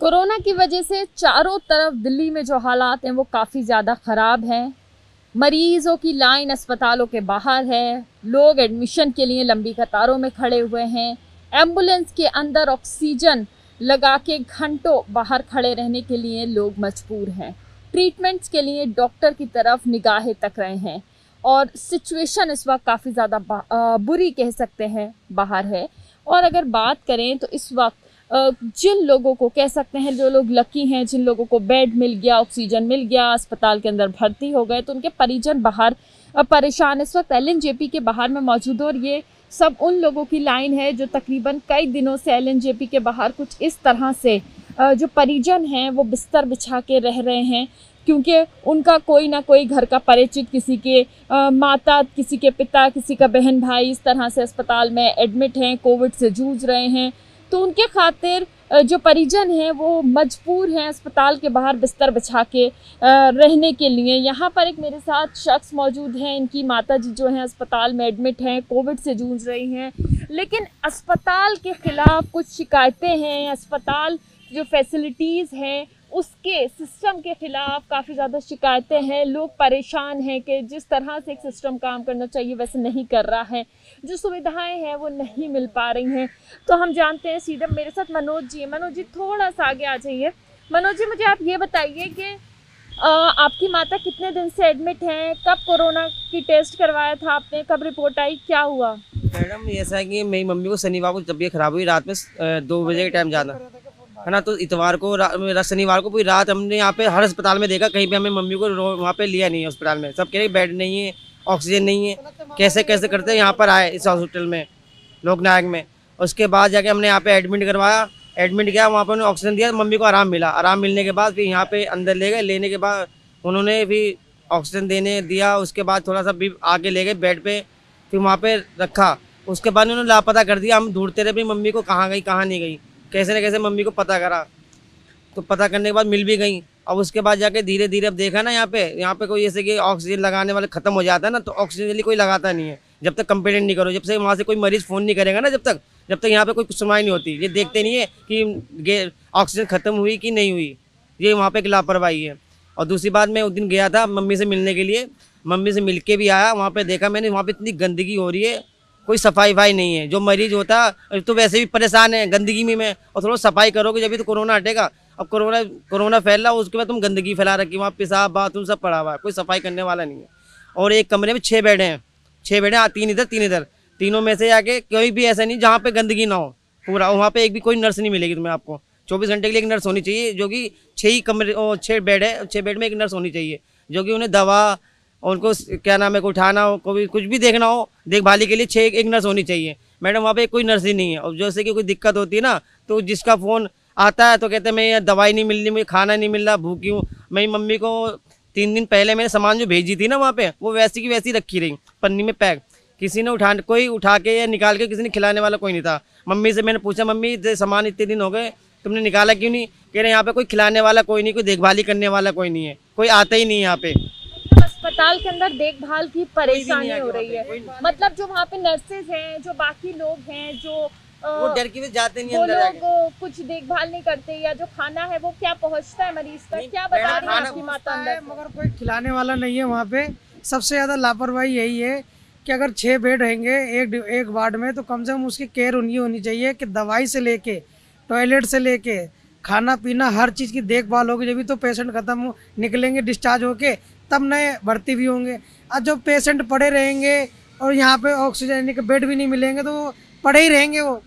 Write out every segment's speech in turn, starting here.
Corona की वजह से चारों तरफ दिल्ली में जो हालात हैं वो काफ़ी ज़्यादा ख़राब हैं। मरीजों की लाइन अस्पतालों के बाहर है, लोग एडमिशन के लिए लंबी कतारों में खड़े हुए हैं। एम्बुलेंस के अंदर ऑक्सीजन लगा के घंटों बाहर खड़े रहने के लिए लोग मजबूर हैं। ट्रीटमेंट्स के लिए डॉक्टर की तरफ निगाहें तक रहे हैं और सिचुएशन इस वक्त काफ़ी ज़्यादा बुरी कह सकते हैं बाहर है। और अगर बात करें तो इस वक्त जिन लोगों को कह सकते हैं, जो लोग लकी हैं, जिन लोगों को बेड मिल गया, ऑक्सीजन मिल गया, अस्पताल के अंदर भर्ती हो गए, तो उनके परिजन बाहर परेशान इस वक्त एलएनजेपी के बाहर में मौजूद हो। और ये सब उन लोगों की लाइन है जो तकरीबन कई दिनों से एलएनजेपी के बाहर कुछ इस तरह से जो परिजन हैं वो बिस्तर बिछा के रह रहे हैं, क्योंकि उनका कोई ना कोई घर का परिचित, किसी के माता, किसी के पिता, किसी का बहन भाई इस तरह से अस्पताल में एडमिट हैं, कोविड से जूझ रहे हैं। तो उनके खातिर जो परिजन हैं वो मजबूर हैं अस्पताल के बाहर बिस्तर बिछा के रहने के लिए। यहाँ पर एक मेरे साथ शख्स मौजूद हैं, इनकी माताजी जो हैं अस्पताल में एडमिट हैं, कोविड से जूझ रही हैं, लेकिन अस्पताल के ख़िलाफ़ कुछ शिकायतें हैं। अस्पताल जो फैसिलिटीज़ हैं उसके सिस्टम के ख़िलाफ़ काफ़ी ज़्यादा शिकायतें हैं। लोग परेशान हैं कि जिस तरह से एक सिस्टम काम करना चाहिए वैसे नहीं कर रहा है, जो सुविधाएं हैं वो नहीं मिल पा रही हैं। तो हम जानते हैं सीधे मेरे साथ मनोज जी हैं। मनोज जी थोड़ा सा आगे आ जाइए। मनोज जी, मुझे आप ये बताइए कि आपकी माता कितने दिन से एडमिट हैं, कब कोरोना की टेस्ट करवाया था आपने, कब रिपोर्ट आई, क्या हुआ? मैडम ऐसा है कि मेरी मम्मी को शनिवार को तबीयत खराब हुई, रात में 2 बजे के टाइम जाना है ना। तो इतवार को शनिवार को पूरी रात हमने यहाँ पे हर अस्पताल में देखा, कहीं पे हमें मम्मी को वहाँ पे लिया नहीं है अस्पताल में। सब कह रहे बेड नहीं है, ऑक्सीजन नहीं है, कैसे कैसे करते यहाँ पर आए इस हॉस्पिटल में, लोकनायक में। उसके बाद जाके हमने यहाँ पे एडमिट करवाया, एडमिट किया, वहाँ पर उन्होंने ऑक्सीजन दिया, मम्मी को आराम मिला। आराम मिलने के बाद फिर यहाँ पे अंदर ले गए, लेने के बाद उन्होंने भी ऑक्सीजन देने दिया। उसके बाद थोड़ा सा भी आगे ले गए बेड पे, फिर वहाँ पे रखा। उसके बाद उन्होंने लापता कर दिया। हम ढूंढते रहे भी मम्मी को कहाँ गई कहाँ नहीं गई, कैसे न कैसे मम्मी को पता करा, तो पता करने के बाद मिल भी गई। अब उसके बाद जाके धीरे धीरे अब देखा ना, यहाँ पे कोई जैसे कि ऑक्सीजन लगाने वाले खत्म हो जाता है ना, तो ऑक्सीजन जल्दी कोई लगाता नहीं है जब तक कंप्लेंट नहीं करो। जब से वहाँ से कोई मरीज फ़ोन नहीं करेगा ना, जब तक यहाँ पे कोई सुनवाई नहीं होती। ये देखते नहीं है कि ऑक्सीजन ख़त्म हुई कि नहीं हुई, ये वहाँ पे एक लापरवाही है। और दूसरी बात, मैं उस दिन गया था मम्मी से मिलने के लिए, मम्मी से मिल के भी आया। वहाँ पे देखा मैंने, वहाँ पे इतनी गंदगी हो रही है, कोई सफाई वफाई नहीं है। जो मरीज होता तो वैसे भी परेशान है गंदगी में, और थोड़ा सफाई करोगे जब भी तो कोरोना हटेगा। अब कोरोना फैल रहा, उसके बाद तुम गंदगी फैला रखी, वहाँ पेशाब बाथरूम सब पड़ा हुआ है, कोई सफाई करने वाला नहीं है। और एक कमरे में 6 बेड हैं, 6 बेड हैं, 3 इधर 3 इधर, तीनों में से आके कोई भी ऐसा नहीं जहाँ पे गंदगी ना हो पूरा। वहाँ पे एक भी कोई नर्स नहीं मिलेगी तुम्हें। आपको 24 घंटे के लिए एक नर्स होनी चाहिए, जो कि 6 बेड है, 6 बेड में एक नर्स होनी चाहिए, जो कि उन्हें दवा और उनको क्या नाम है, को उठाना हो, कोई कुछ भी देखना हो, देखभाली के लिए 6 एक नर्स होनी चाहिए। मैडम वहाँ पे कोई नर्स ही नहीं है। और जैसे कि कोई दिक्कत होती है ना, तो जिसका फ़ोन आता है तो कहते हैं मैं दवाई नहीं मिल रही, मुझे खाना नहीं मिल रहा, भूखी हूँ। मेरी मम्मी को 3 दिन पहले मैंने सामान जो भेजी थी ना वहाँ पे, वो वैसी की वैसी रखी रही पन्नी में पैक। किसी ने कोई उठा के या निकाल के किसी ने खिलाने वाला कोई नहीं था। मम्मी से मैंने पूछा, मम्मी सामान इतने दिन हो गए तुमने निकाला क्यों नहीं? कह रहे यहाँ पे कोई खिलाने वाला कोई नहीं, कोई देखभाली करने वाला कोई नहीं है, कोई आता ही नहीं है यहाँ पे। अस्पताल के अंदर देखभाल की परेशानी हो रही है, मतलब जो वहाँ पे नर्सेज हैं, जो बाकी लोग हैं, जो वो डर की वजह जाते नहीं वो अंदर लोग कुछ देखभाल नहीं करते, या जो खाना है वो क्या पहुँचता है मरीज तक, क्या बता रही है आपकी माता अंदर? मगर कोई खिलाने वाला नहीं है वहाँ पे। सबसे ज़्यादा लापरवाही यही है कि अगर 6 बेड रहेंगे एक वार्ड में, तो कम से कम उसकी केयर उनकी होनी चाहिए कि दवाई से लेके, टॉयलेट से लेके, खाना पीना, हर चीज़ की देखभाल होगी। जब तो पेशेंट खत्म निकलेंगे डिस्चार्ज होके, तब नए भर्ती भी होंगे। और जो पेशेंट पड़े रहेंगे और यहाँ पे ऑक्सीजन के बेड भी नहीं मिलेंगे, तो वो पड़े ही रहेंगे, वो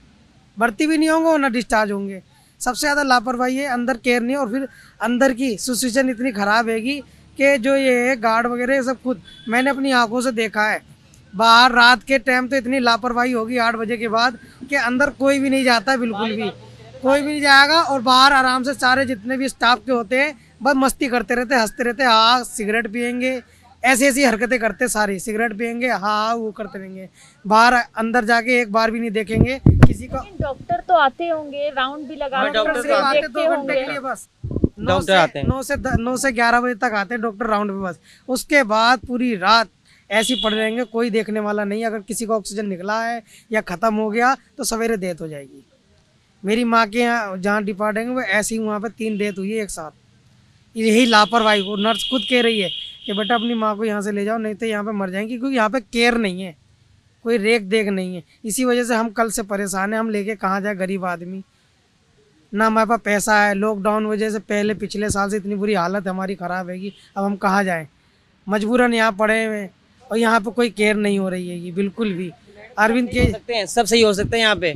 भर्ती भी नहीं होंगे और ना डिस्चार्ज होंगे। सबसे ज़्यादा लापरवाही है, अंदर केयर नहीं। और फिर अंदर की सिचुएशन इतनी ख़राब हैगी कि जो ये है गार्ड वगैरह सब खुद मैंने अपनी आंखों से देखा है। बाहर रात के टाइम तो इतनी लापरवाही होगी 8 बजे के बाद कि अंदर कोई भी नहीं जाता, बिल्कुल भी कोई भी नहीं जाएगा। और बाहर आराम से सारे जितने भी स्टाफ के होते हैं बस मस्ती करते रहते, हंसते रहते, हाँ सिगरेट पियेंगे, ऐसी ऐसी हरकतें करते, सारी सिगरेट पियेंगे, हाँ वो करते रहेंगे। बाहर अंदर जाके एक बार भी नहीं देखेंगे किसी का। डॉक्टर तो आते होंगे, राउंड भी लगा डॉक्टर के तो आते देखते 2 घंटे के होंगे। लिए बस। डॉक्टर आते हैं 9 से 11 बजे तक आते हैं डॉक्टर राउंड पे बस। उसके बाद पूरी रात ऐसे ही पड़े रहेंगे, कोई देखने वाला नहीं। अगर किसी का ऑक्सीजन निकला है या ख़त्म हो गया तो सवेरे डेथ हो जाएगी। मेरी माँ के यहाँ जहाँ डिपार्ट है वो ऐसी वहाँ पे 3 डेथ हुई है एक साथ। यही लापरवाही, वो नर्स खुद कह रही है कि बेटा अपनी माँ को यहाँ से ले जाओ, नहीं तो यहाँ पे मर जाएंगी, क्योंकि यहाँ पे केयर नहीं है, कोई रेख देख नहीं है। इसी वजह से हम कल से परेशान हैं। हम लेके कहाँ जाए, गरीब आदमी, ना हमारे पास पैसा है। लॉकडाउन वजह से पहले पिछले साल से इतनी बुरी हालत हमारी ख़राब है कि अब हम कहाँ जाएँ, मजबूरन यहाँ पड़े हुए, और यहाँ पे कोई केयर नहीं हो रही है ये बिल्कुल भी। अरविंद के सकते हैं, सब सही हो सकते हैं। यहाँ पे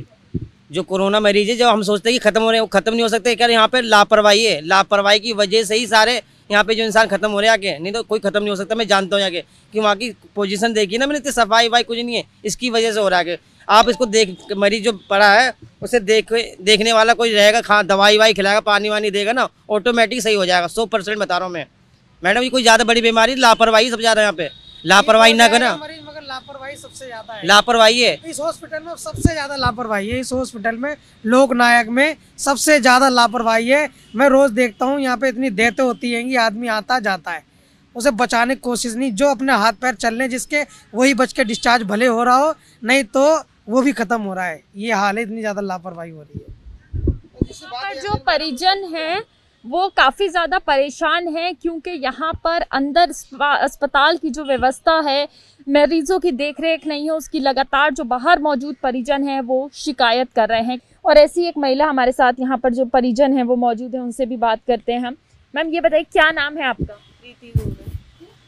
जो कोरोना मरीज है, जो हम सोचते हैं कि खत्म हो रहे हैं, वो खत्म नहीं हो सकते। क्या यहाँ पे लापरवाही है, लापरवाही की वजह से ही सारे यहाँ पे जो इंसान खत्म हो रहे हैं आगे, नहीं तो कोई खत्म नहीं हो सकता। मैं जानता हूँ आगे कि वहाँ की पोजीशन देखी ना मैंने, इतनी सफाई वाई कुछ नहीं है, इसकी वजह से हो रहा है। आप इसको देख, मरीज जो पड़ा है उसे देखने वाला कोई रहेगा, दवाई वाई खिलाएगा, पानी वानी देगा ना, ऑटोमेटिक सही हो जाएगा। 100% बता रहा हूँ मैं। मैडम ये कोई ज़्यादा बड़ी बीमारी, लापरवाही सबसे ज़्यादा यहाँ पे, लापरवाही ना करना, मगर लापरवाही सबसे ज़्यादा है। लापरवाही है इस हॉस्पिटल में सबसे ज़्यादा लापरवाही है। इस हॉस्पिटल में लोकनायक में सबसे ज़्यादा लापरवाही है। मैं रोज़ देखता हूँ यहाँ पे इतनी डेथें होती हैं कि आदमी आता जाता है, उसे बचाने की कोशिश नहीं, जो अपने हाथ पैर चलने जिसके वही बच के डिस्चार्ज भले हो रहा हो, नहीं तो वो भी ख़त्म हो रहा है। ये हाल है, इतनी ज़्यादा लापरवाही हो रही है। पर जो परिजन हैं वो काफ़ी ज़्यादा परेशान हैं, क्योंकि यहाँ पर अंदर अस्पताल की जो व्यवस्था है, मरीजों की देखरेख नहीं है, उसकी लगातार जो बाहर मौजूद परिजन हैं वो शिकायत कर रहे हैं। और ऐसी एक महिला हमारे साथ यहाँ पर जो परिजन हैं वो मौजूद हैं, उनसे भी बात करते हैं हम। मैम ये बताइए क्या नाम है आपका? प्रीति दुबे।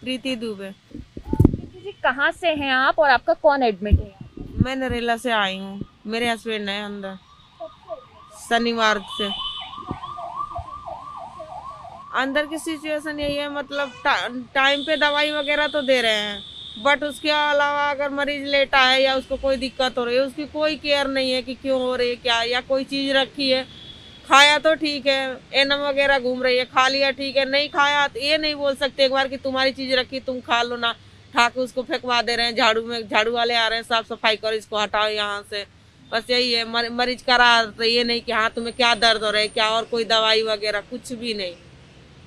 प्रीति दुबे। जी कहाँ से हैं आप और आपका कौन एडमिट है? मैं नरेला से आई हूँ, मेरे हस्बैंड है अंदर शनिवार से। अंदर की सिचुएशन यही है, मतलब टाइम पे दवाई वगैरह तो दे रहे हैं, बट उसके अलावा अगर मरीज लेटा है या उसको कोई दिक्कत हो रही है, उसकी कोई केयर नहीं है कि क्यों हो रही है क्या, या कोई चीज़ रखी है, खाया तो ठीक है, एनम वगैरह घूम रही है, खा लिया ठीक है, नहीं खाया तो ये नहीं बोल सकते एक बार कि तुम्हारी चीज़ रखी तुम खा लो ना, उठा के उसको फेंकवा दे रहे हैं। झाड़ू वाले आ रहे हैं, साफ सफाई करो, इसको हटाओ यहाँ से, बस यही है। मरीज करा तो ये नहीं कि हाँ तुम्हें क्या दर्द हो रहा है क्या, और कोई दवाई वगैरह कुछ भी नहीं,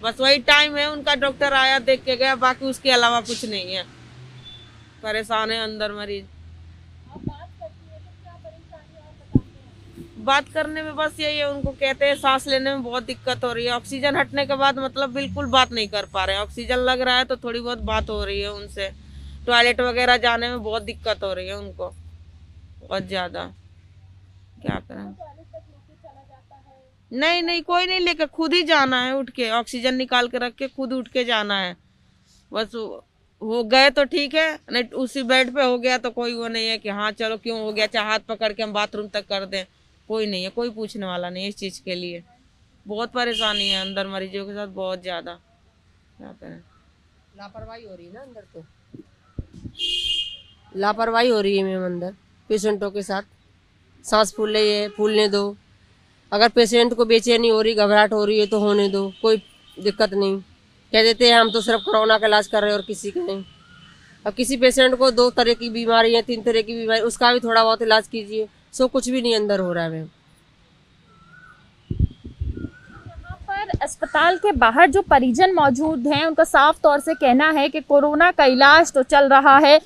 बस वही टाइम है उनका, डॉक्टर आया देख के गया, बाकी उसके अलावा कुछ नहीं है। परेशान है अंदर मरीज। बात करने में बस यही है, उनको कहते हैं सांस लेने में बहुत दिक्कत हो रही है, ऑक्सीजन हटने के बाद मतलब बिल्कुल बात नहीं कर पा रहे हैं। ऑक्सीजन लग रहा है तो थोड़ी बहुत बात हो रही है उनसे, टॉयलेट वगैरह जाने में बहुत दिक्कत हो रही है उनको, बहुत ज़्यादा। क्या करें? नहीं कोई नहीं लेकर, खुद ही जाना है, उठ के ऑक्सीजन निकाल के रख के खुद उठ के जाना है। बस हो गए तो ठीक है, नहीं उसी बेड पे हो गया तो कोई वो नहीं है कि हाँ चलो क्यों हो गया, चाहे हाथ पकड़ के हम बाथरूम तक कर दें, कोई नहीं है, कोई पूछने वाला नहीं है इस चीज़ के लिए। बहुत परेशानी है अंदर मरीजों के साथ, बहुत ज़्यादा। क्या करें? लापरवाही हो रही है ना अंदर, तो लापरवाही हो रही है मैम अंदर पेशेंटों के साथ। सांस फूलने दो, अगर पेशेंट को बेचैनी हो रही, घबराहट हो रही है तो होने दो, कोई दिक्कत नहीं। कह देते हैं हम तो सिर्फ कोरोना का इलाज कर रहे हैं और किसी का नहीं। अब किसी पेशेंट को 2 तरह की बीमारी है, 3 तरह की बीमारी, उसका भी थोड़ा बहुत इलाज कीजिए। सो कुछ भी नहीं अंदर हो रहा है मैम। यहाँ पर अस्पताल के बाहर जो परिजन मौजूद हैं उनका साफ तौर से कहना है कि कोरोना का इलाज तो चल रहा है,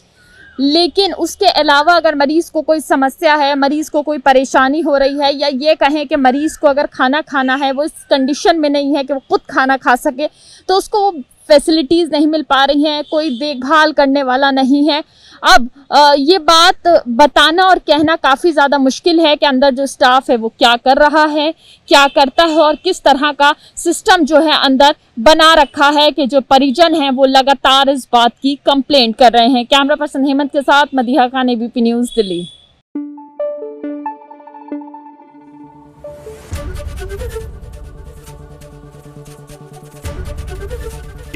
लेकिन उसके अलावा अगर मरीज़ को कोई समस्या है, मरीज़ को कोई परेशानी हो रही है, या ये कहें कि मरीज़ को अगर खाना खाना है, वो इस कंडीशन में नहीं है कि वो खुद खाना खा सके, तो उसको वो फैसिलिटीज़ नहीं मिल पा रही हैं, कोई देखभाल करने वाला नहीं है। अब ये बात बताना और कहना काफ़ी ज़्यादा मुश्किल है कि अंदर जो स्टाफ है वो क्या कर रहा है, क्या करता है, और किस तरह का सिस्टम जो है अंदर बना रखा है कि जो परिजन हैं वो लगातार इस बात की कंप्लेंट कर रहे हैं। कैमरा पर्सन हेमंत के साथ Madiha Khan, ABP news, Delhi.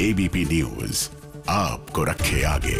ABP news आपको रखे आगे।